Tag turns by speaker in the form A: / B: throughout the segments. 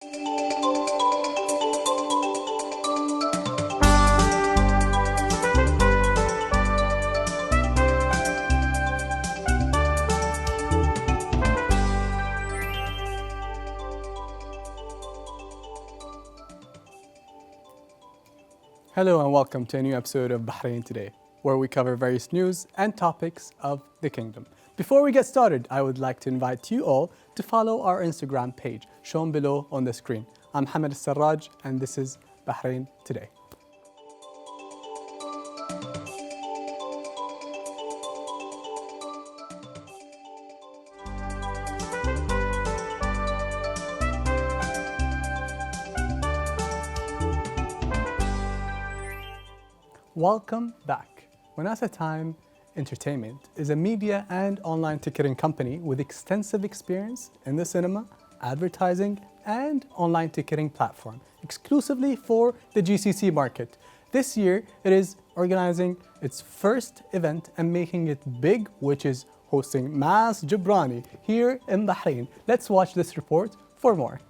A: Hello and welcome to a new episode of Bahrain Today, where we cover various news and topics of the kingdom. Before we get started, I would like to invite you all to follow our Instagram page, shown below on the screen. I'm Hamad Al-Sarraj, and this is Bahrain Today. Welcome back. Wanasa Time Entertainment is a media and online ticketing company with extensive experience in the cinema, advertising, and online ticketing platform, exclusively for the GCC market. This year, it is organizing its first event and making it big, which is hosting Mas Jobrani here in Bahrain. Let's watch this report for more.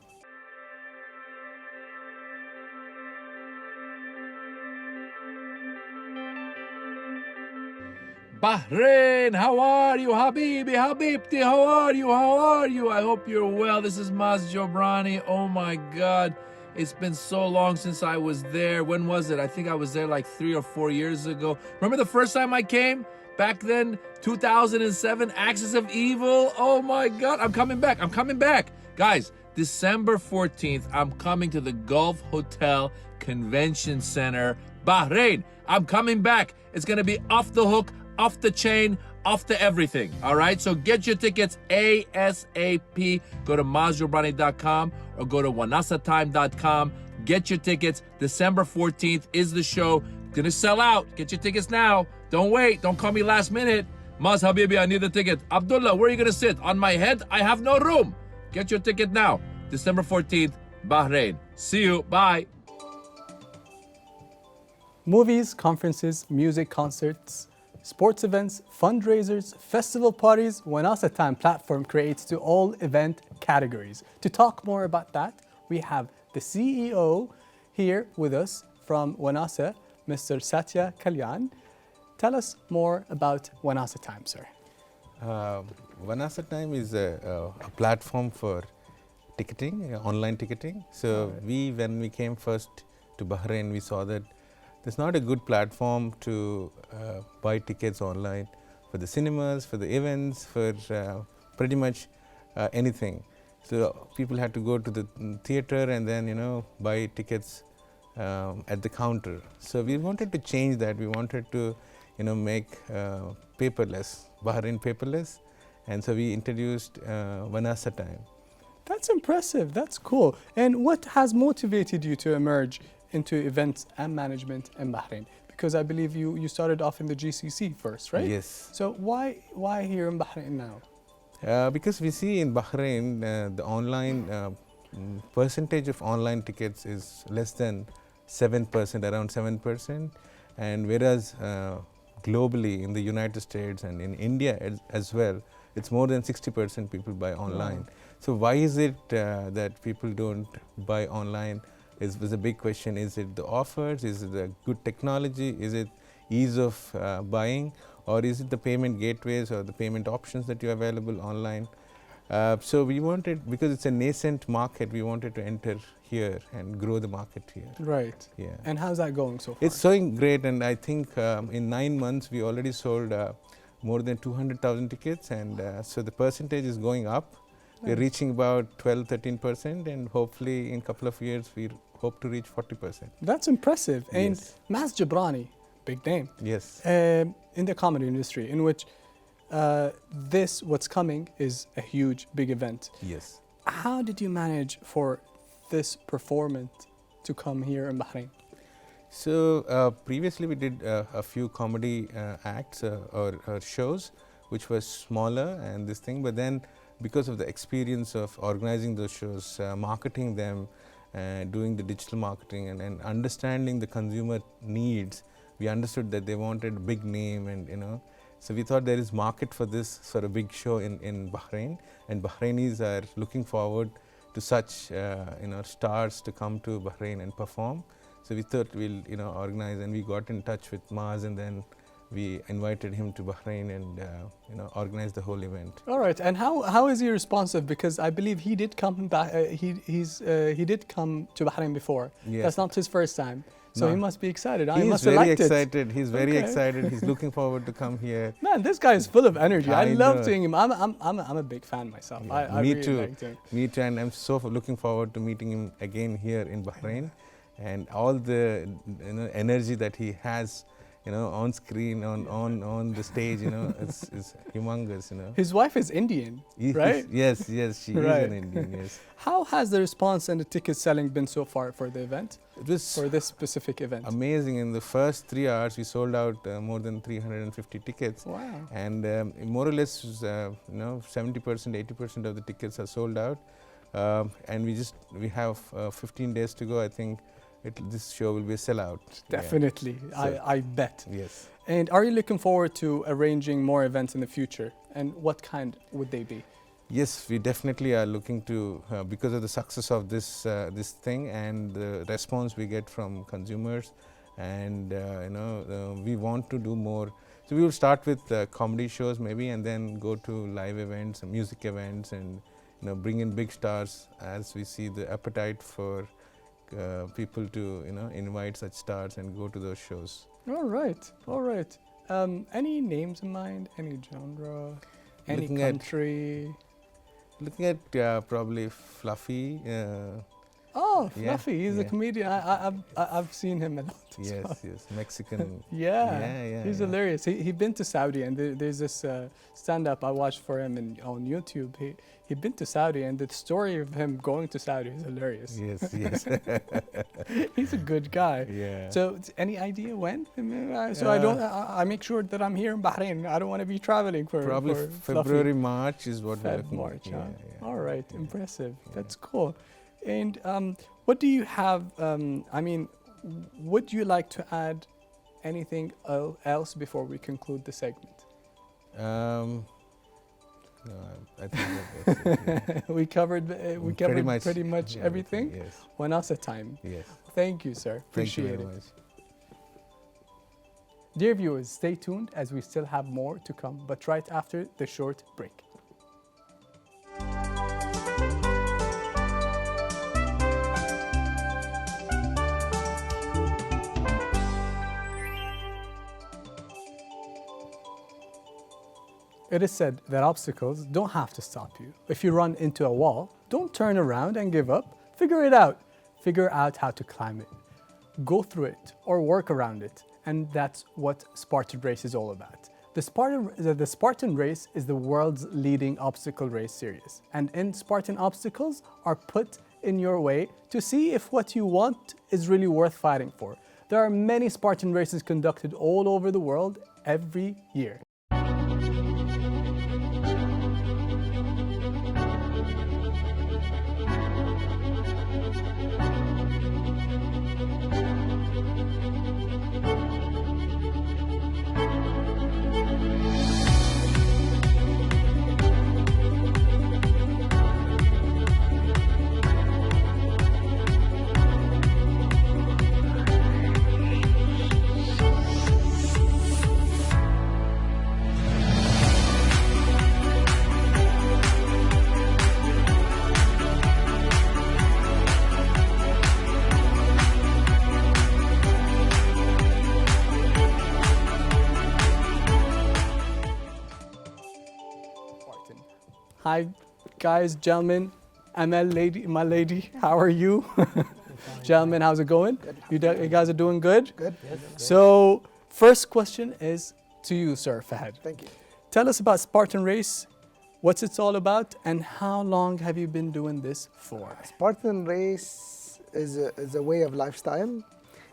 B: Bahrain, how are you? Habibi, Habibti, how are you? How are you? I hope you're well. This is Mas Jobrani. Oh my God. It's been so long since I was there. When was it? I think I was there like 3 or 4 years ago. Remember the first time I came? Back then, 2007, Axis of Evil. Oh my God. I'm coming back. I'm coming back. Guys, December 14th, I'm coming to the Gulf Hotel Convention Center, Bahrain. I'm coming back. It's going to be off the hook, off the chain, off the everything. All right, so get your tickets ASAP. Go to mazjobrani.com or go to wanasatime.com. Get your tickets. December 14th is the show. Gonna sell out. Get your tickets now. Don't wait. Don't call me last minute. Maz Habibi, I need the ticket. Abdullah, where are you gonna sit? On my head? I have no room. Get your ticket now. December 14th, Bahrain. See you. Bye.
A: Movies, conferences, music concerts, sports events, fundraisers, festival parties, Wanasa Time platform creates to all event categories. To talk more about that, we have the CEO here with us from Wanasa, Mr. Satya Kalyan. Tell us more about Wanasa Time, sir.
C: Wanasa Time is a platform for ticketing, online ticketing. So when we came first to Bahrain, we saw that there's not a good platform to buy tickets online for the cinemas, for the events, for pretty much anything. So people had to go to the theater and then buy tickets at the counter. So we wanted to change that. We wanted to make paperless, Bahrain paperless, and so we introduced Wanasa Time.
A: That's impressive. That's cool. And what has motivated you to emerge into events and management in Bahrain? Because I believe you started off in the GCC first, right?
C: Yes.
A: So why here in Bahrain now?
C: Because we see in Bahrain the online percentage of online tickets is less than 7%, around 7%, and whereas globally in the United States and in India as well, it's more than 60% people buy online. So why is it that people don't buy online? Was a big question. Is it the offers? Is it the good technology? Is it ease of buying? Or is it the payment gateways or the payment options that you have available online? So we wanted, because it's a nascent market, we wanted to enter here and grow the market here.
A: Right.
C: Yeah.
A: And how's that going so far?
C: It's going great, and I think in 9 months we already sold more than 200,000 tickets, and so the percentage is going up. Nice. We're reaching about 12-13%, and hopefully in a couple of years we hope to reach 40%.
A: That's impressive. And
C: Yes.
A: Mas Jobrani, big name.
C: Yes.
A: In the comedy industry, in which what's coming is a huge, big event.
C: Yes.
A: How did you manage for this performance to come here in Bahrain?
C: So previously we did a few comedy acts or shows, which was smaller and this thing, but then because of the experience of organizing those shows, marketing them, doing the digital marketing and understanding the consumer needs, we understood that they wanted a big name, and so we thought there is market for this sort of big show in Bahrain, and Bahrainis are looking forward to to such stars to come to Bahrain and perform. So we thought we'll organize, and we got in touch with Maz, and then we invited him to Bahrain and organized the whole event.
A: All right, and how is he responsive? Because I believe he did come back. He did come to Bahrain before.
C: Yes.
A: That's not his first time, so
C: No.
A: he must be excited.
C: He's
A: must have
C: very
A: liked it.
C: excited. He's very
A: Okay.
C: excited. He's looking forward to come here.
A: Man, this guy is full of energy. I
C: I
A: love
C: know.
A: seeing him. I'm a big fan myself.
C: Yeah,
A: I
C: me
A: really
C: too.
A: liked him.
C: Me too, and I'm so looking forward to meeting him again here in Bahrain, and all the energy that he has, on screen, on the stage, it's humongous,
A: His wife is Indian, right?
C: Yes, she
A: Right.
C: is an Indian. Yes,
A: How has the response and the ticket selling been so far for the event,
C: it was
A: for this specific event?
C: amazing. In the first 3 hours, we sold out more than 350 tickets.
A: Wow.
C: And more or less 70%, 80% of the tickets are sold out, and we have 15 days to go. I think this show will be a sellout.
A: Definitely,
C: So-
A: I bet.
C: Yeah. Yes.
A: And are you looking forward to arranging more events in the future? And what kind would they be?
C: Yes, we definitely are looking to, because of the success of this thing and the response we get from consumers, and we want to do more. So we will start with comedy shows maybe, and then go to live events, music events, and bring in big stars as we see the appetite for people to invite such stars and go to those shows.
A: All right, all right. Any names in mind? Any genre? Any
C: Looking at-
A: country?
C: Looking at probably Fluffy.
A: Oh,
C: Yeah,
A: Fluffy. He's a
C: yeah.
A: comedian. I've seen him a lot. as well.
C: Yes, Mexican.
A: Yeah, he's
C: yeah.
A: hilarious. He'd been to Saudi, and there's this stand-up I watched for him on YouTube. He'd been to Saudi, and the story of him going to Saudi is hilarious.
C: Yes.
A: He's a good guy.
C: Yeah.
A: So, any idea when? So I make sure that I'm here in Bahrain. I don't want to be traveling for
C: Probably
A: for
C: February, March is what we're
A: Feb,
C: looking
A: March.
C: at.
A: Huh?
C: Yeah.
A: All right,
C: Yeah.
A: impressive.
C: Yeah.
A: That's cool. And what do you have? Would you like to add anything else before we conclude the segment?
C: No, I think that's it. Yeah.
A: we covered pretty much
C: yeah,
A: everything.
C: Yes.
A: 1 hour at a time.
C: Yes.
A: Thank you, sir.
C: Thank you
A: Appreciate
C: very
A: it.
C: much.
A: Dear viewers, stay tuned as we still have more to come, but right after the short break. It is said that obstacles don't have to stop you. If you run into a wall, don't turn around and give up. Figure it out. Figure out how to climb it. Go through it or work around it. And that's what Spartan Race is all about. The Spartan Race is the world's leading obstacle race series. And in Spartan obstacles are put in your way to see if what you want is really worth fighting for. There are many Spartan races conducted all over the world every year. Hi, guys, gentlemen, ML my lady, how are you? Gentlemen, how's it going? You guys are doing good?
D: Good.
A: So, first question is to you, Sir Fahad.
D: Thank you.
A: Tell us about Spartan Race, what's it all about, and how long have you been doing this for?
D: Spartan Race is a way of lifestyle.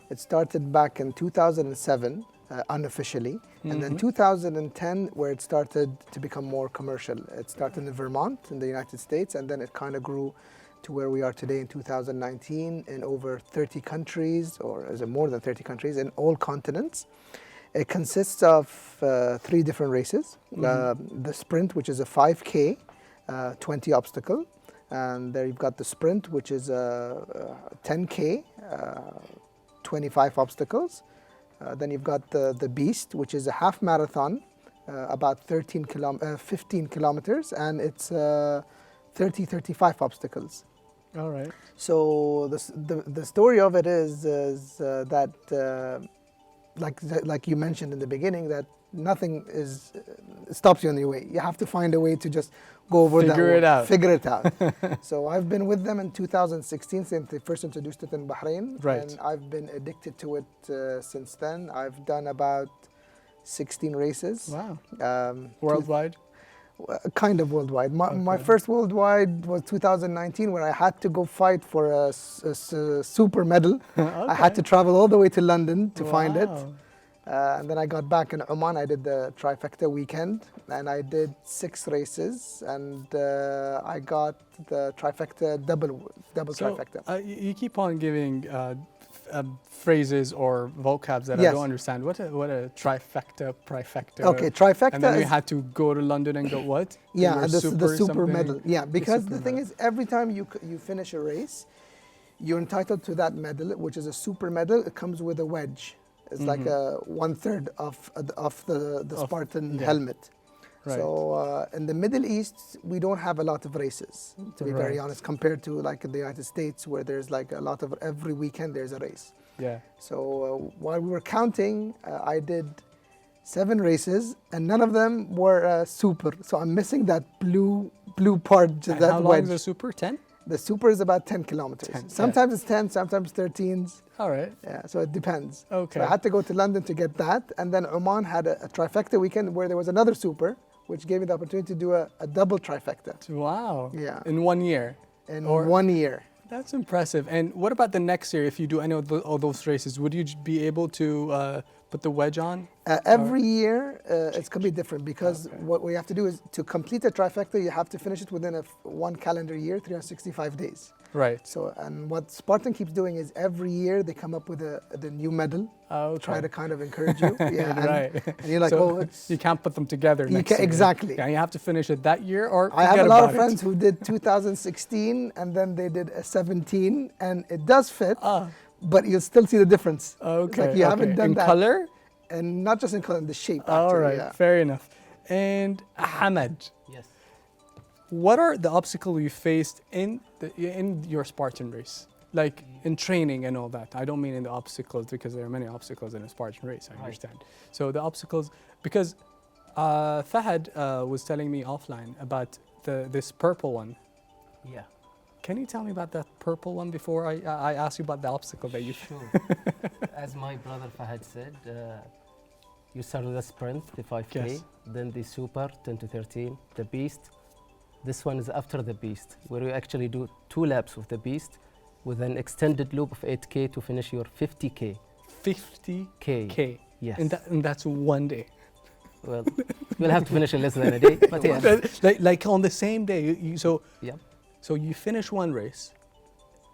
D: It started back in 2007, unofficially, and then 2010, where it started to become more commercial. It started in Vermont in the United States, and then it kind of grew to where we are today in 2019 in over 30 countries, or is it more than 30 countries, in all continents. It consists of 3 different races. The sprint, which is a 5K, 20 obstacle. And there you've got the sprint, which is 10K, 25 obstacles. Then you've got the beast, which is a half marathon, about 15 kilometers, and it's 35 obstacles.
A: All right.
D: So the story of it is that, like you mentioned in the beginning, that nothing stops you on your way. You have to find a way to just go over that. Figure it out. So I've been with them in 2016 since they first introduced it in Bahrain.
A: Right.
D: And I've been addicted to it since then. I've done about 16 races.
A: Wow. Worldwide?
D: Kind of worldwide. My first worldwide was 2019, where I had to go fight for a super medal. I had to travel all the way to London to find it. And then I got back in Oman. I did the trifecta weekend, and I did 6 races, and I got the trifecta double trifecta.
A: You keep on giving phrases or vocabs that I don't understand. What a trifecta?
D: Okay, trifecta.
A: And then we had to go to London and go what?
D: Yeah, the super medal. Yeah, because the thing is, every time you finish a race, you're entitled to that medal, which is a super medal. It comes with a wedge. It's like a 1/3 of the Spartan helmet. Right. So in the Middle East, we don't have a lot of races, to be very honest, compared to like in the United States, where there's like a lot of, every weekend there's a race.
A: Yeah.
D: So while we were counting, I did 7 races, and none of them were super. So I'm missing that blue part.
A: And how long is the super? 10?
D: The super is about 10 kilometers.
A: 10,
D: sometimes it's 10, sometimes 13s.
A: All right.
D: Yeah, so it depends.
A: Okay.
D: So I had to go to London to get that. And then Oman had a trifecta weekend where there was another super, which gave me the opportunity to do a double trifecta.
A: Wow.
D: Yeah.
A: In 1 year?
D: In 1 year.
A: That's impressive. And what about the next year? If you do any of all those races, would you be able to put the wedge on?
D: Every year, it's going to be different, because what we have to do is, to complete a trifecta, you have to finish it within one calendar year, 365 days.
A: Right.
D: So, and what Spartan keeps doing is every year they come up with the new medal, try to kind of encourage you. Yeah,
A: right.
D: And you're like,
A: so you can't put them together next year.
D: Exactly.
A: Yeah, you have to finish it that year, or
D: I have a lot of friends who did 2016 and then they did a 17, and it does fit, but you'll still see the difference.
A: Okay.
D: It's like you haven't done that.
A: In color?
D: And not just in color, in the shape.
A: All right, fair enough. And Ahmed.
E: Yes.
A: What are the obstacles you faced in your Spartan race? Like in training and all that. I don't mean in the obstacles, because there are many obstacles in a Spartan race, I understand. So the obstacles, because Fahad was telling me offline about this purple one.
E: Yeah.
A: Can you tell me about that purple one before I ask you about the obstacle that you...
E: Sure. As my brother Fahad said, you start with the sprint, the 5K, then the super, 10 to 13, the beast. This one is after the beast, where you actually do 2 laps with the beast with an extended loop of 8K to finish your 50K.
A: 50K?
E: Yes.
A: And that's 1 day?
E: Well, you'll have to finish in less than a day, but yeah.
A: Like on the same day,
E: Yeah.
A: So you finish one race,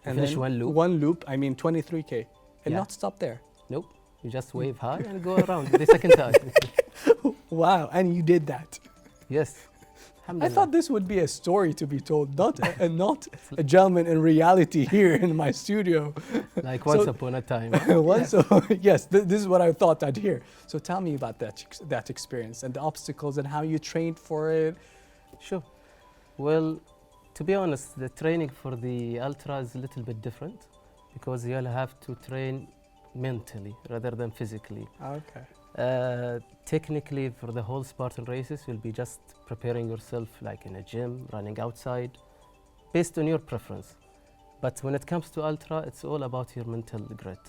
A: and
E: finish
A: then
E: one loop.
A: One loop, I mean 23K, and not stop there.
E: Nope. You just wave high and go around the second time.
A: Wow, and you did that.
E: Yes.
A: I thought this would be a story to be told, not a gentleman in reality here in my studio.
E: Like once upon a time. Huh?
A: Yes, this is what I thought I'd hear. So tell me about that experience and the obstacles and how you trained for it.
E: Sure. Well, to be honest, the training for the ultra is a little bit different, because you'll have to train mentally rather than physically.
A: Okay.
E: Technically, for the whole Spartan races, you'll be just preparing yourself like in a gym, running outside, based on your preference. But when it comes to ultra, it's all about your mental grit.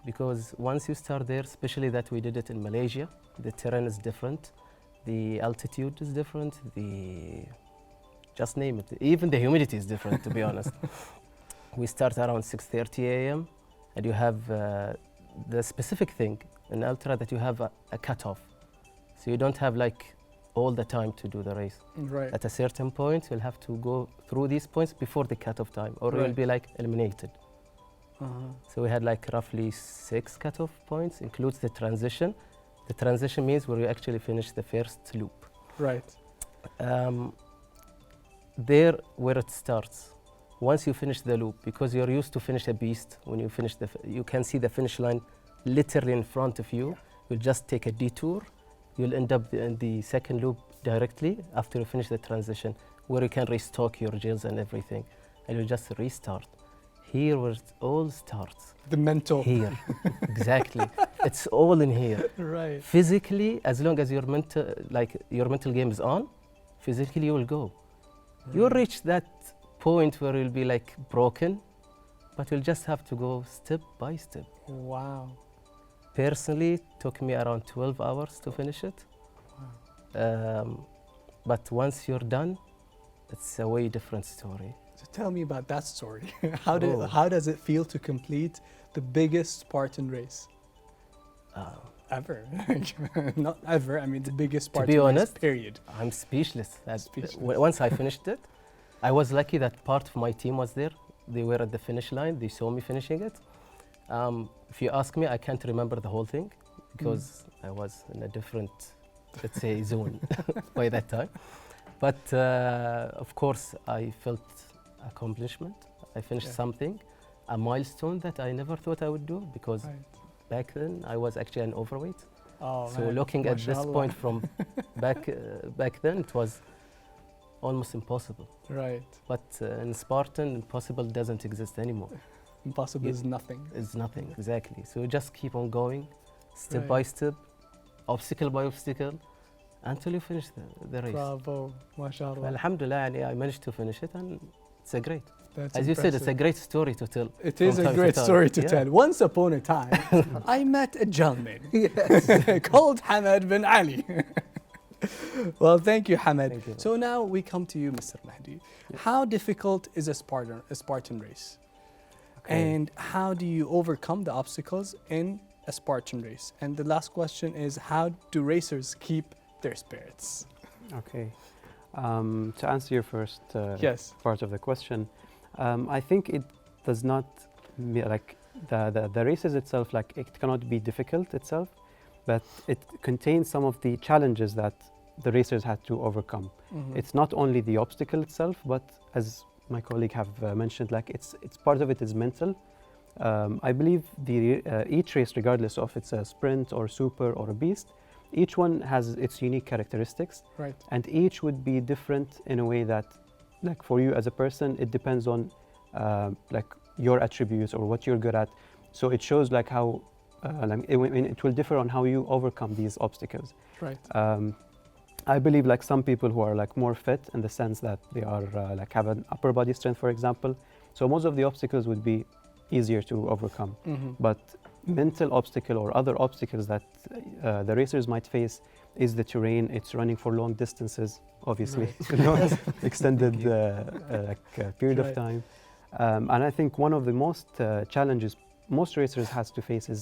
E: Because once you start there, especially that we did it in Malaysia, the terrain is different, the altitude is different, just name it. Even the humidity is different, to be honest. We start around 6:30 a.m. and you have the specific thing in ultra that you have a cutoff. So you don't have like all the time to do the race.
A: Right.
E: At a certain point, you'll have to go through these points before the cutoff time, or you'll be like eliminated. So we had like roughly 6 cutoff points, includes the transition. The transition means where you actually finish the first loop.
A: Right.
E: there where it starts. Once you finish the loop, because you're used to finish a beast, when you finish you can see the finish line literally in front of you. You'll just take a detour. You'll end up in the second loop directly after you finish the transition, where you can restock your gels and everything, and you just restart. Here where it all starts.
A: The mental.
E: Here, exactly. It's all in here.
A: Right.
E: Physically, as long as your mental game is on, physically you will go. You'll reach that point where you'll be like broken, but you'll just have to go step by step.
A: Wow.
E: Personally, it took me around 12 hours to finish it. But once you're done, it's a way different story.
A: So tell me about that story.
E: Oh.
A: How does it feel to complete the biggest Spartan race ever? Not ever. I mean, the biggest Spartan race.
E: honest,
A: Period.
E: I'm speechless.
A: Speechless.
E: Once I finished it, I was lucky that part of my team was there. They were at the finish line. They saw me finishing it. If you ask me, I can't remember the whole thing because I was in a different, let's say, zone by that time. But of course, I felt accomplishment. I finished something, a milestone that I never thought I would do because back then I was actually an overweight.
A: Oh,
E: So
A: man.
E: looking at this
A: Mashallah.
E: point from back then, it was almost impossible.
A: Right.
E: But in Spartan, impossible doesn't exist anymore.
A: Impossible is nothing.
E: It's nothing, exactly. So you just keep on going, step
A: Right.
E: by step, obstacle by obstacle, until you finish the race.
A: Bravo. MashaAllah.
E: Alhamdulillah, I managed to finish it, and it's a great.
A: That's
E: As you said, it's a
A: impressive.
E: great story to tell.
A: It is
E: from
A: a
E: time
A: great
E: to time.
A: story to
E: Yeah.
A: tell. Once upon a time, I met a gentleman called Hamad bin Ali. Well, thank you, Hamad.
E: Thank you.
A: So now we come to you, Mr. Mahdi. How difficult is a Spartan race? And how do you overcome the obstacles in a Spartan race? And the last question is, how do racers keep their spirits?
F: Okay. To answer your first
A: Yes.
F: part of the question, I think it does not like the races itself, like it cannot be difficult itself, but it contains some of the challenges that the racers had to overcome. It's not only the obstacle itself, but as my colleague have mentioned, like it's part of it is mental. I believe each race, regardless of it's a sprint or super or a beast, each one has its unique characteristics,
A: Right.
F: and each would be different in a way that, like for you as a person, it depends on like your attributes or what you're good at. So it shows like how it will differ on how you overcome these obstacles.
A: Right.
F: I believe like some people who are like more fit in the sense that they are like have an upper body strength, for example. So most of the obstacles would be easier to overcome. But mental obstacle or other obstacles that the racers might face is the terrain. It's running for long distances, obviously, extended period of
A: Right.
F: time. And I think one of the most challenges most racers has to face is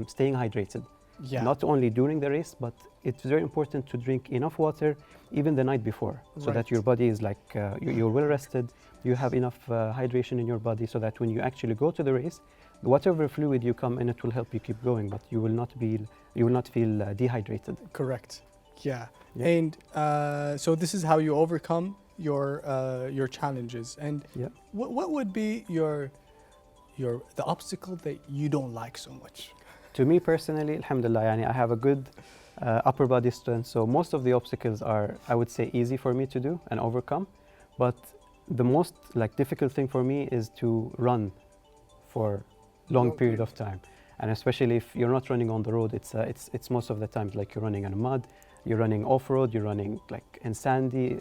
F: staying hydrated.
A: Yeah.
F: Not only during the race, but it's very important to drink enough water even the night before, so
A: Right.
F: that your body is like you're well rested, you have enough hydration in your body, so that when you actually go to the race, whatever fluid you come in, it will help you keep going, but you will not feel dehydrated.
A: Correct. Yeah.
F: Yeah.
A: And so this is how you overcome your challenges. And
F: Yeah.
A: what would be the obstacle that you don't like so much?
F: To me personally, alhamdulillah, I have a good upper body strength, so most of the obstacles are, I would say, easy for me to do and overcome. But the most difficult thing for me is to run for long period of time, and especially if you're not running on the road. It's most of the times like you're running in mud, you're running off road, you're running like in sandy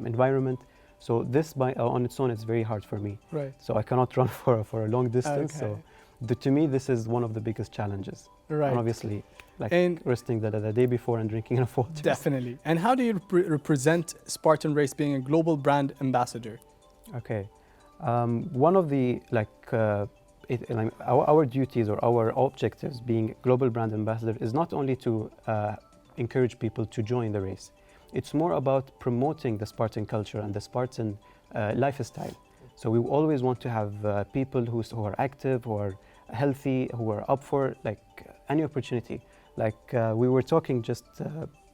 F: environment. So this on its own is very hard for me.
A: Right.
F: So I cannot run for a long distance.
A: Okay.
F: So to me, this is one of the biggest challenges.
A: Right.
F: And obviously,
A: And-
F: resting the day before and drinking enough water.
A: Definitely. And how do you represent Spartan Race being a global brand ambassador?
F: Okay. One of the our duties or our objectives being global brand ambassador is not only to encourage people to join the race. It's more about promoting the Spartan culture and the Spartan lifestyle. So we always want to have people who are active, who are healthy, who are up for any opportunity. We were talking just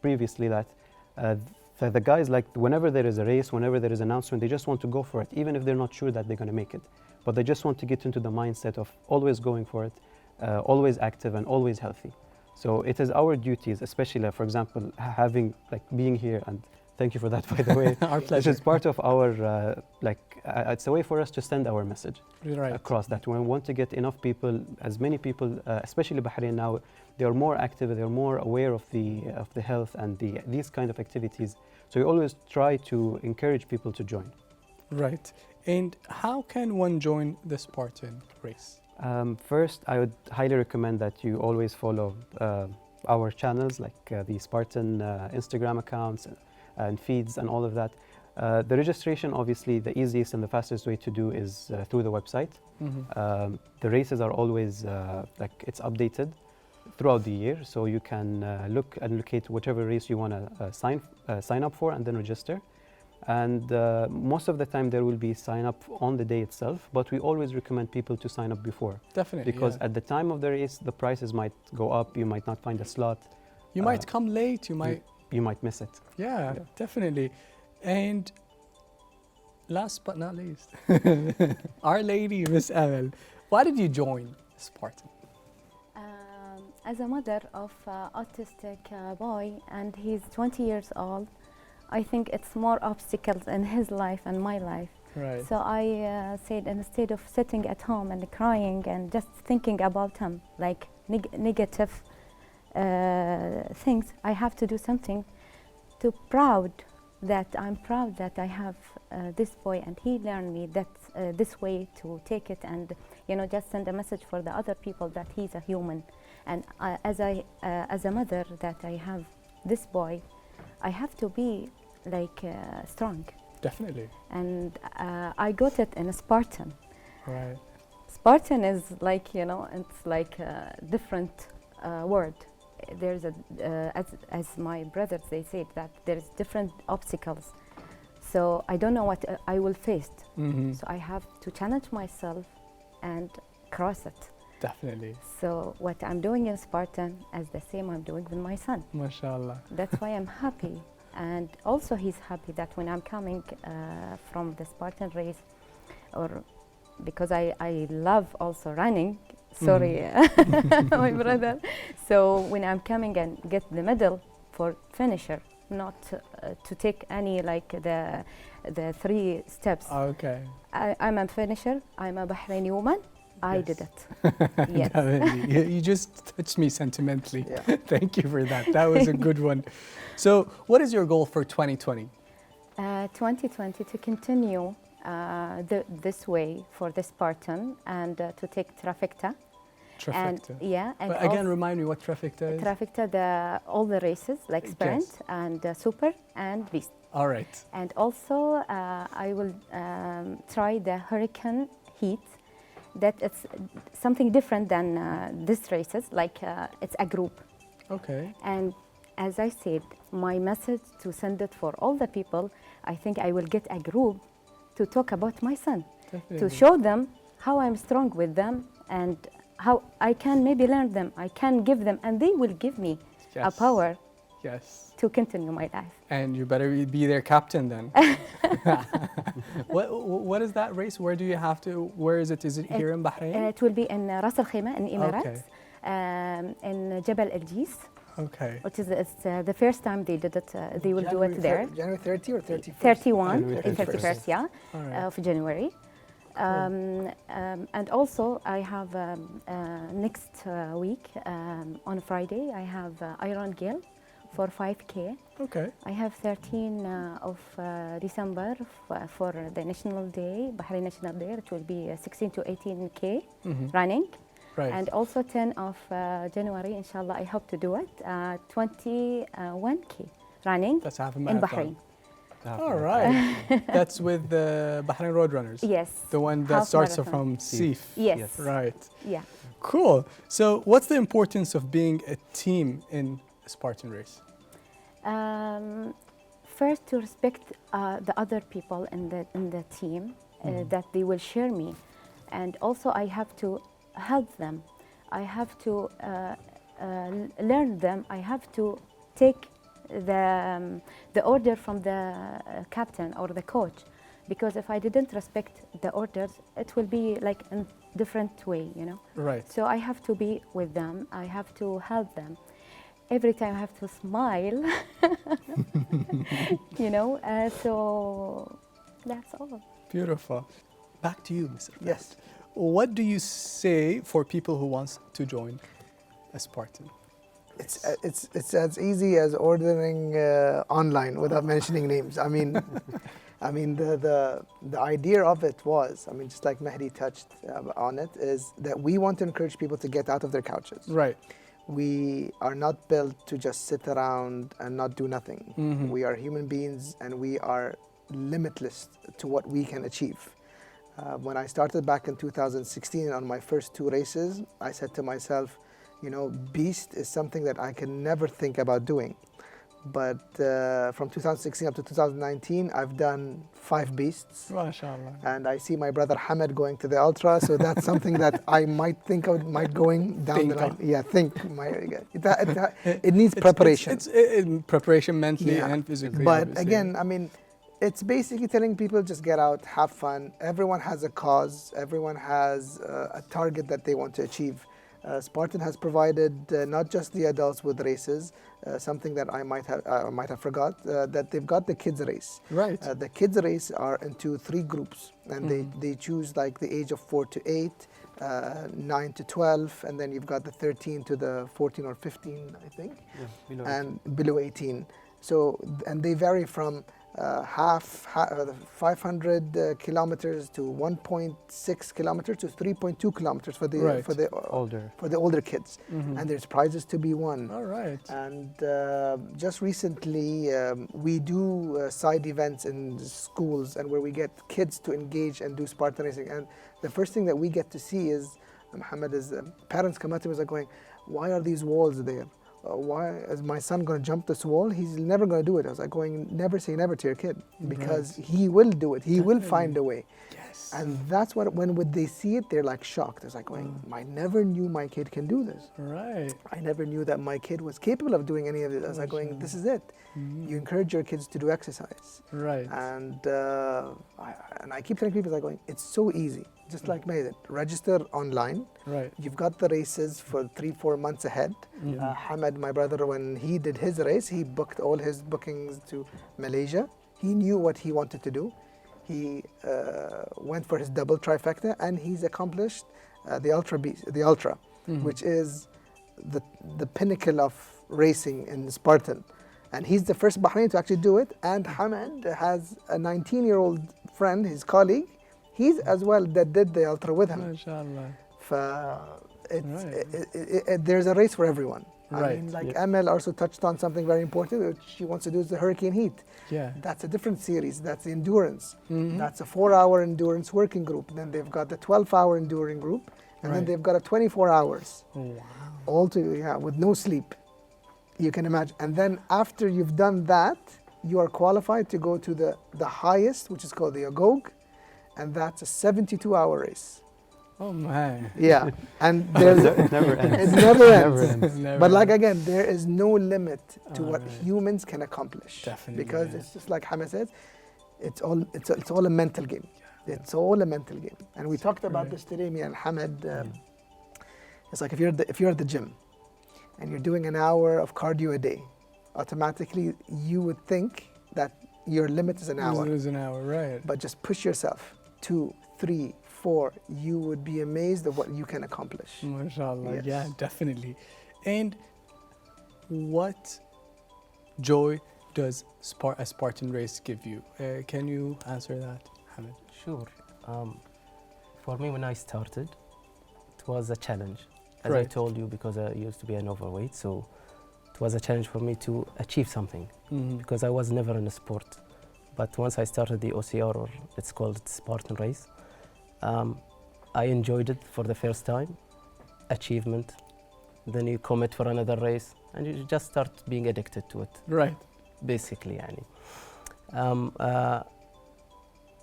F: previously that the guys, like whenever there is a race, whenever there is an announcement, they just want to go for it, even if they're not sure that they're going to make it. But they just want to get into the mindset of always going for it, always active and always healthy. So it is our duties, especially for example, having like being here, and thank you for that, by the way.
A: Our pleasure.
F: This is part of our it's a way for us to send our message
A: Right.
F: across, that we want to get enough people, as many people, especially Bahrain now, they are more active, they are more aware of the health and these kind of activities. So we always try to encourage people to join.
A: Right. And how can one join the Spartan Race?
F: First, I would highly recommend that you always follow our channels, like the Spartan Instagram accounts and feeds and all of that. The registration, obviously, the easiest and the fastest way to do is through the website. The races are always it's updated throughout the year, so you can look and locate whichever race you want to sign up for and then register. And most of the time there will be sign up on the day itself, but we always recommend people to sign up before.
A: Definitely.
F: Because
A: yeah.
F: at the time of the race, the prices might go up, you might not find a slot.
A: You might come late, you might
F: miss it.
A: Yeah, definitely. And last but not least, our lady, Miss Emil, why did you join Spartan?
G: As a mother of autistic boy, and he's 20 years old, I think it's more obstacles in his life and my life.
A: Right.
G: So I said, instead of sitting at home and crying and just thinking about him, like negative things, I have to do something I'm proud that I have this boy, and he learned me that this way to take it, and just send a message for the other people that he's a human. And as a mother that I have this boy, I have to be like strong.
A: Definitely.
G: And I got it in a Spartan.
A: Right.
G: Spartan is like, it's like a different word. There's as my brothers, they said that there's different obstacles. So I don't know what I will face.
A: Mm-hmm.
G: So I have to challenge myself and cross it.
A: Definitely.
G: So what I'm doing in Spartan is the same I'm doing with my son.
A: MashaAllah.
G: That's why I'm happy. And also he's happy that when I'm coming from the Spartan race, or because I love also running, sorry, my brother. So when I'm coming and get the medal for finisher, not to take any like the 3 steps.
A: Okay.
G: I'm a finisher, I'm a Bahraini woman. I
A: Yes.
G: did it. Yes.
A: Definitely. You just touched me sentimentally.
D: Yeah.
A: Thank you for that. That was a good one. So what is your goal for 2020?
G: 2020 to continue this way for the Spartan, and to take trifecta. And
A: Trifecta.
G: yeah, and
A: But again, remind me what trifecta is.
G: trifecta, all the races like sprint
A: Yes.
G: and super and beast.
A: All right.
G: And also I will try the hurricane heat. That it's something different than these races, like it's a group.
A: Okay.
G: And as I said, my message to send it for all the people, I think I will get a group to talk about my son,
A: Definitely.
G: to show them how I'm strong with them and how I can maybe learn them, I can give them, and they will give me a
A: Yes.
G: power
A: Yes.
G: to continue my life.
A: And you better be their captain then. What is that race? Where do you have to? Where is it? Is it here in Bahrain?
G: It will be in Ras Al Khaimah in Emirates,
A: Okay.
G: in Jabal Al Jis,
A: Okay.
G: which is the first time they did it. They will do it there.
D: January 30 or 31st?
G: 31,
F: January
G: 31st, yeah,
A: All right.
G: of January. And also I have next week on Friday I have Iron Gale for 5K.
A: Okay.
G: I have 13 of December for the National Day, Bahrain National Day. It will be 16 to 18K running.
A: Right.
G: And also 10 of January, inshallah, I hope to do it, 21K running
A: That's half a
G: in
A: marathon.
G: Bahrain.
A: All right. That's with the Bahrain Roadrunners.
G: Yes.
A: The one that
G: Half
A: starts
G: marathon.
A: from Sif.
G: Yes.
A: Right.
G: Yeah.
A: Cool. So what's the importance of being a team in a Spartan race?
G: First, to respect the other people in the team, that they will share me, and also I have to help them. I have to learn them. I have to take the order from the captain or the coach, because if I didn't respect the orders, it will be like in different way, you know.
A: Right.
G: So I have to be with them. I have to help them. Every time I have to smile, you know. So that's all.
A: Beautiful. Back to you, Mr. Fahd.
D: Yes.
A: What do you say for people who wants to join a Spartan?
D: It's as easy as ordering online without mentioning names. I mean, the idea of it was, I mean, just like Mehdi touched on it, is that we want to encourage people to get out of their couches.
A: Right.
D: We are not built to just sit around and not do nothing.
A: Mhm.
D: We are human beings and we are limitless to what we can achieve. When I started back in 2016 on my first 2 races, I said to myself, you know, beast is something that I can never think about doing. But from 2016 up to 2019, I've done 5 beasts.
A: MashaAllah.
D: And I see my brother Hamad going to the ultra, so that's something that I might think of, might going down the line. Yeah, it needs preparation.
A: It's preparation mentally and physically.
D: But
A: obviously.
D: again, I mean, it's basically telling people just get out, have fun. Everyone has a cause. Everyone has a target that they want to achieve. Spartan has provided not just the adults with races, something that I might have forgot, that they've got the kids race.
A: Right.
D: The kids race are into 3 groups, and they choose like the age of 4 to 8, 9 to 12, and then you've got the 13 to the 14 or 15, I think, below 18. So, and they vary from 500 kilometers to 1.6 kilometers to 3.2 kilometers for the older kids, and there's prizes to be won.
A: All right.
D: And just recently, we do side events in schools, and where we get kids to engage and do Spartan racing. And the first thing that we get to see is, Muhammad, is parents come up to us and going, "Why are these walls there? Why is my son going to jump this wall? He's never going to do it." I was like going, never say never to your kid, because he will do it. He will find a way.
A: Yes.
D: And that's what, when would they see it, they're like shocked. It's like going, I never knew my kid can do this.
A: Right.
D: I never knew that my kid was capable of doing any of this. I was like going, this is it. You encourage your kids to do exercise.
A: Right.
D: And I keep telling people, like going, it's so easy. Just like made it. Register online.
A: Right.
D: You've got the races for 3-4 months ahead. Hamad, my brother, when he did his race, he booked all his bookings to Malaysia. He knew what he wanted to do. He went for his double trifecta, and he's accomplished the ultra, which is the pinnacle of racing in Spartan. And he's the first Bahraini to actually do it. And Hamad has a 19-year-old friend, his colleague. He's as well that did the ultra with him.
A: MashaAllah.
D: There's a race for everyone.
A: Right.
D: I mean, like Amel also touched on something very important, which she wants to do is the hurricane heat.
A: Yeah.
D: That's a different series. That's the endurance. That's a 4-hour endurance working group. Then they've got the 12-hour enduring group, and then they've got a 24 hours.
A: Oh, wow.
D: All with no sleep. You can imagine. And then after you've done that, you are qualified to go to the highest, which is called the Agog, and that's a 72-hour race.
A: Oh man.
D: Yeah, and there's
F: It never ends.
D: it never
F: Never
D: ends.
F: ends.
A: Never
D: But like
A: ends.
D: again, there is no limit to what
A: right.
D: humans can accomplish.
A: Definitely,
D: Because
A: yeah.
D: it's just like Hamad says, it's all a mental game. It's all a mental game. And we talked about this today, me and Hamad. It's like if you're at the gym and you're doing an hour of cardio a day, automatically you would think that your limit is an hour.
A: It is an hour, right.
D: But just push yourself 2, 3, 4. You would be amazed at what you can accomplish.
A: MashaAllah.
D: Yes.
A: Yeah, definitely. And what joy does a Spartan race give you? Can you answer that, Hamad?
E: Sure. For me, when I started, it was a challenge. As I
A: Right.
E: told you, because I used to be an overweight, so it was a challenge for me to achieve something, because I was never in a sport. But once I started the OCR, or it's called Spartan Race, I enjoyed it for the first time. Achievement. Then you commit for another race, and you just start being addicted to it.
A: Right.
E: Basically, yani.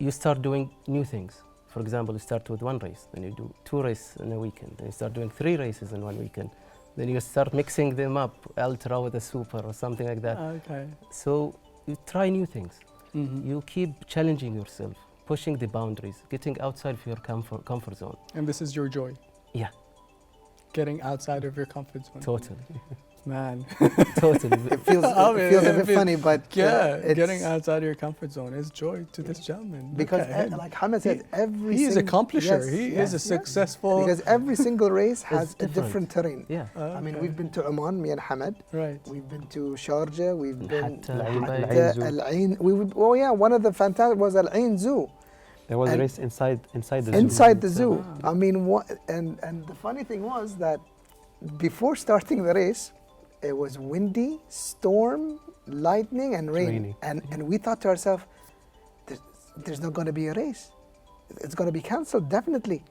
E: You start doing new things. For example, you start with 1 race, then you do 2 races in a weekend, then you start doing 3 races in 1 weekend, Then you start mixing them up, ultra with a super or something like that.
A: Okay.
E: So you try new things.
A: Mm-hmm.
E: You keep challenging yourself, pushing the boundaries, getting outside of your comfort zone.
A: And this is your joy.
E: Yeah.
A: Getting outside of your comfort zone.
E: Totally.
A: Man.
E: Totally.
D: It feels,
A: I mean,
D: it feels a
A: it
D: bit
A: feels-
D: funny, but
A: Yeah, getting
D: it's-
A: outside of your comfort zone is joy to this gentleman.
D: because
A: Look at him.
D: like Hamad said, every
A: He is
D: sing-
A: accomplisher.
D: yes,
A: he
D: yes,
A: is a
D: yes.
A: successful.
D: Because every single race has a
E: different.
D: different terrain.
E: Yeah.
D: I mean,
A: Okay.
D: we've been to Oman, me and Hamad.
A: Right.
D: We've been to Sharjah. We've been
E: Hatta,
F: Al-Ain-
E: Dubai.
F: Al-Ain Zoo.
D: Al-Ain. Oh yeah, one of the fantastic was Al-Ain Zoo.
F: There was a
D: And-
F: race inside the zoo.
D: Inside the zoo.
A: Wow.
D: I mean, and the funny thing was that before starting the race, it was windy, storm, lightning, and rain.
F: Raining.
D: And we thought to ourselves, there's not going to be a race. It's going to be cancelled, definitely.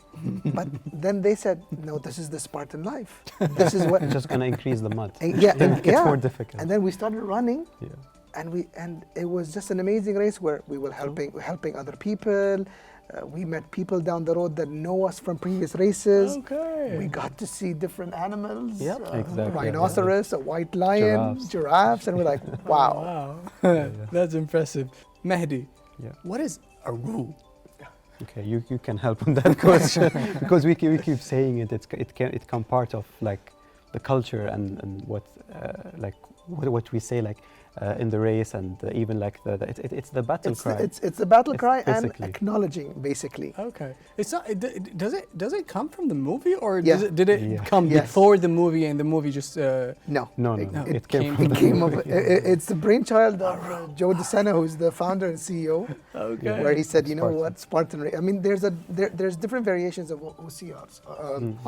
D: But then they said, no, this is the Spartan life. This is what.
F: It's just going to increase the mud.
D: Yeah,
F: It gets
D: yeah.
F: more difficult.
D: And then we started running,
F: Yeah.
D: and it was just an amazing race where we were helping other people. We met people down the road that know us from previous races.
A: Okay.
D: We got to see different animals,
E: Yep.
F: Exactly.
D: rhinoceros, a white lion,
F: Giraffes.
D: giraffes, and we're like, wow.
A: Wow. That's impressive. Mehdi,
F: Yeah.
A: what is a rule?
F: Okay, you can help on that question because we keep saying it. It can part of like the culture and what what we say like in the race and even like it's the battle cry.
D: It's the battle
F: It's
D: cry and
F: basically-
D: acknowledging, basically.
A: Okay. It's not. Does it come from the movie or
D: Yeah.
A: did it
F: Yeah.
A: come
D: Yes.
A: before the movie and the movie just?
D: No.
F: No, it came from
D: It
F: the
D: came up.
F: movie.
D: It's the brainchild of Joe DeSena, who's the founder and CEO,
A: Okay.
D: where he said, you know
F: Spartan.
D: what, Spartan race. I mean, there's different variations of OCRs,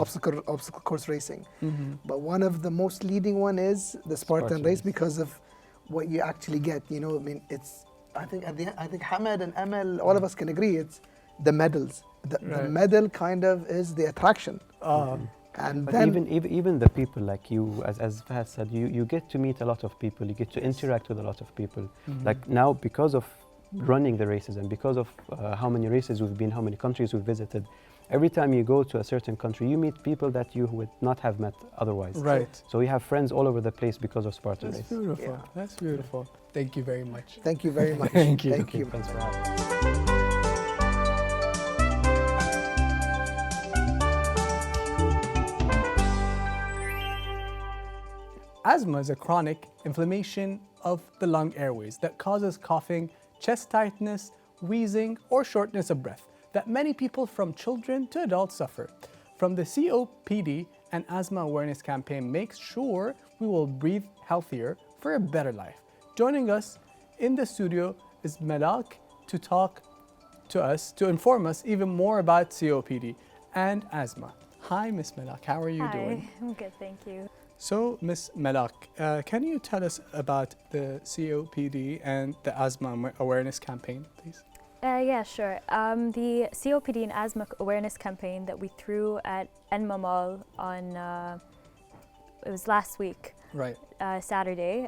D: obstacle course racing,
A: Mm-hmm.
D: but one of the most leading one is the Spartan
F: Spartan
D: race
F: race.
D: because of what you actually get. You know, I mean, it's. I think at the end, I think Hamad and Amal, all of us can agree, it's the medals. The
A: Right.
D: medal kind of is the attraction, and
F: But
D: then
F: even the people like you, as Fahad said, you get to meet a lot of people. You get to interact with a lot of people.
A: Mm-hmm.
F: Like now, because of running the races and because of how many races we've been, how many countries we've visited, every time you go to a certain country, you meet people that you would not have met otherwise.
A: Right.
F: So we have friends all over the place because of Spartan
A: That's
F: Race.
A: beautiful.
D: Yeah.
A: That's beautiful. Thank you very much.
D: thank you very much.
A: Thank you.
D: Thank you.
F: Thanks for having me.
A: Asthma is a chronic inflammation of the lung airways that causes coughing, chest tightness, wheezing, or shortness of breath that many people from children to adults suffer. From the COPD and Asthma Awareness Campaign makes sure we will breathe healthier for a better life. Joining us in the studio is Malak to talk to us, to inform us even more about COPD and asthma. Hi, Miss Malak, how are you doing?
H: Hi, I'm good, thank you.
A: So, Ms. Malak, can you tell us about the COPD and the Asthma Awareness Campaign, please?
H: Yeah, sure. The COPD and Asthma Awareness Campaign that we threw at Enma Mall on, it was last week,
A: Right.
H: Saturday.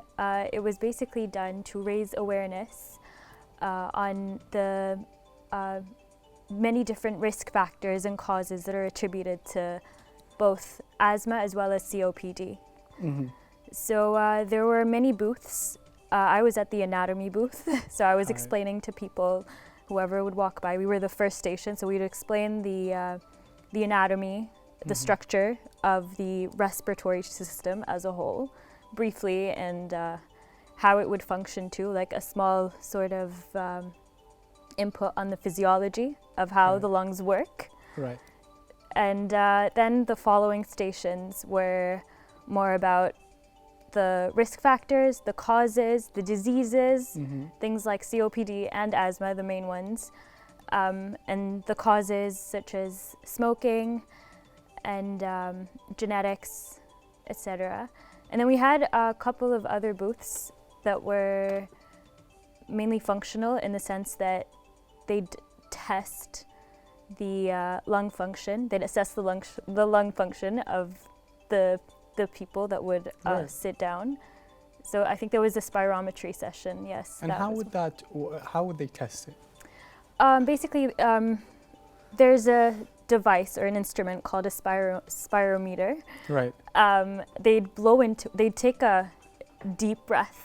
H: It was basically done to raise awareness on the many different risk factors and causes that are attributed to both asthma as well as COPD.
A: Mm-hmm.
H: So there were many booths. I was at the anatomy booth, so I was
A: Right.
H: explaining to people, whoever would walk by. We were the first station, so we'd explain the anatomy, the structure of the respiratory system as a whole, briefly, and how it would function too, like a small sort of input on the physiology of how
A: Right.
H: the lungs work.
A: Right.
H: And then the following stations were more about the risk factors, the causes, the diseases,
A: Mm-hmm.
H: things like COPD and asthma, the main ones, and the causes such as smoking and genetics, etc. And then we had a couple of other booths that were mainly functional in the sense that they'd test the lung function. They'd assess the lung function of the people that would
A: Right.
H: sit down. So I think there was a spirometry session. Yes.
A: And
H: that
A: how
H: was-
A: how would they test it?
H: Basically, there's a device or an instrument called a spirometer.
A: Right.
H: They'd take a deep breath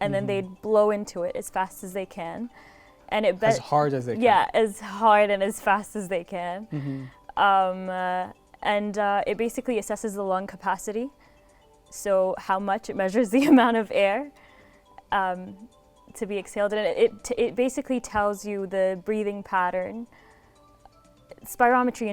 H: and then they'd blow into it as fast as they can. And
A: As hard as they can.
H: Yeah, as hard and as fast as they can. It basically assesses the lung capacity. So how much it measures the amount of air to be exhaled, and it basically tells you the breathing pattern. Spirometry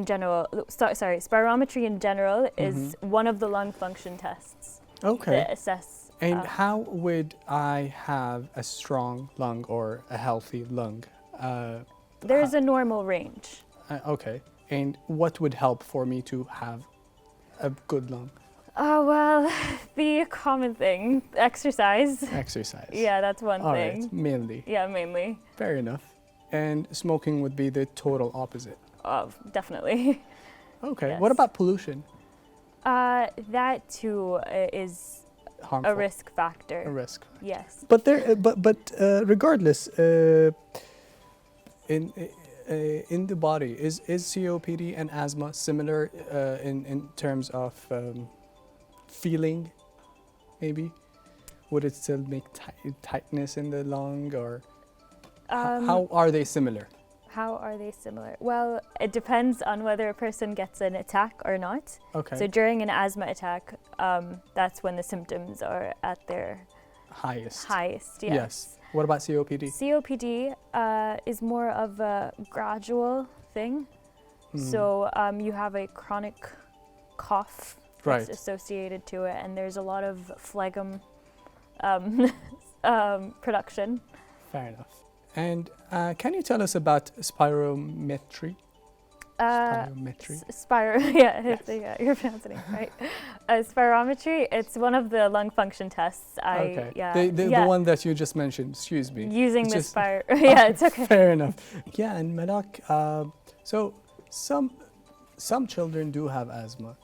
H: in general is one of the lung function tests
A: Okay.
H: that assess.
A: And how would I have a strong lung or a healthy lung?
H: There's a normal range.
A: Okay. And what would help for me to have a good lung?
H: Oh, well, the common thing, exercise.
A: Exercise.
H: Yeah, that's one
A: All
H: thing.
A: right, mainly.
H: Yeah, mainly.
A: Fair enough. And smoking would be the total opposite.
H: Oh, definitely.
A: Okay.
H: Yes.
A: What about pollution?
H: That too is
A: Harmful.
H: a risk factor.
A: A risk.
H: Yes.
A: But regardless, in the body, is COPD and asthma similar in terms of feeling? Maybe would it still make tightness in the lung, or how are they similar?
H: How are they similar? Well, it depends on whether a person gets an attack or not.
A: Okay.
H: So during an asthma attack, that's when the symptoms are at their
A: Highest.
H: Yes.
A: What about COPD?
H: COPD is more of a gradual thing. So you have a chronic cough that's associated to it, and there's a lot of phlegm production.
A: Fair enough. And can you tell us about spirometry? Spirometry.
H: Yeah, you're pronouncing it right. Spirometry, it's one of the lung function tests.
A: Okay. The one that you just mentioned, excuse me.
H: Using
A: It's
H: the
A: just-
H: yeah, it's okay.
A: Fair enough. Yeah, and Malak, so some children do have asthma.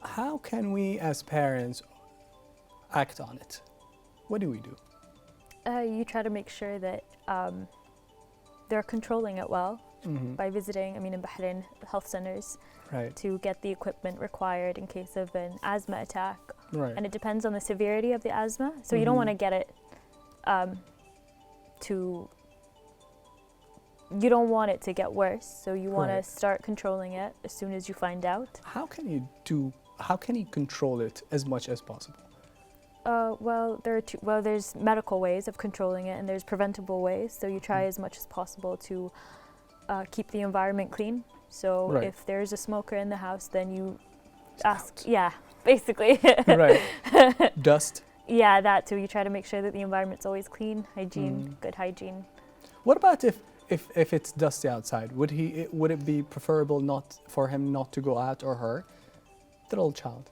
A: How can we as parents act on it? What do we do?
H: You try to make sure that they're controlling it well by visiting, in Bahrain, health centers
A: Right.
H: to get the equipment required in case of an asthma attack.
A: Right.
H: And it depends on the severity of the asthma. So you don't want to get it you don't want it to get worse. So you want to
A: Right.
H: start controlling it as soon as you find out.
A: How can you control it as much as possible?
H: There's medical ways of controlling it, and there's preventable ways. So you try as much as possible to keep the environment clean. So
A: Right.
H: if there's a smoker in the house, then you ask. Yeah, basically.
A: Right. Dust.
H: Yeah, that too. You try to make sure that the environment's always clean, hygiene, good hygiene.
A: What about if it's dusty outside? Would it be preferable not for him not to go out, or her, the little child?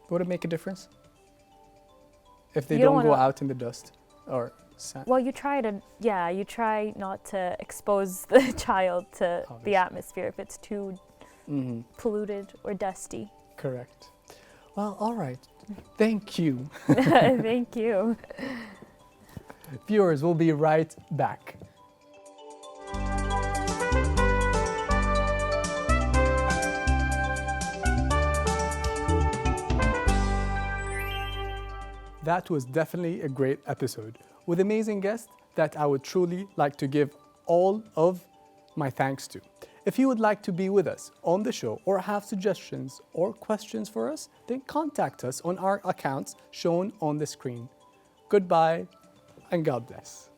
A: Would it make a difference if they
H: You don't
A: don't go
H: wanna-
A: out in the dust or sand?
H: Well, you try not to expose the child to the
A: Obviously.
H: atmosphere if it's too polluted or dusty.
A: Correct. Well, all right. Thank you.
H: Thank you.
A: Viewers, we'll be right back. That was definitely a great episode with amazing guests that I would truly like to give all of my thanks to. If you would like to be with us on the show or have suggestions or questions for us, then contact us on our accounts shown on the screen. Goodbye and God bless.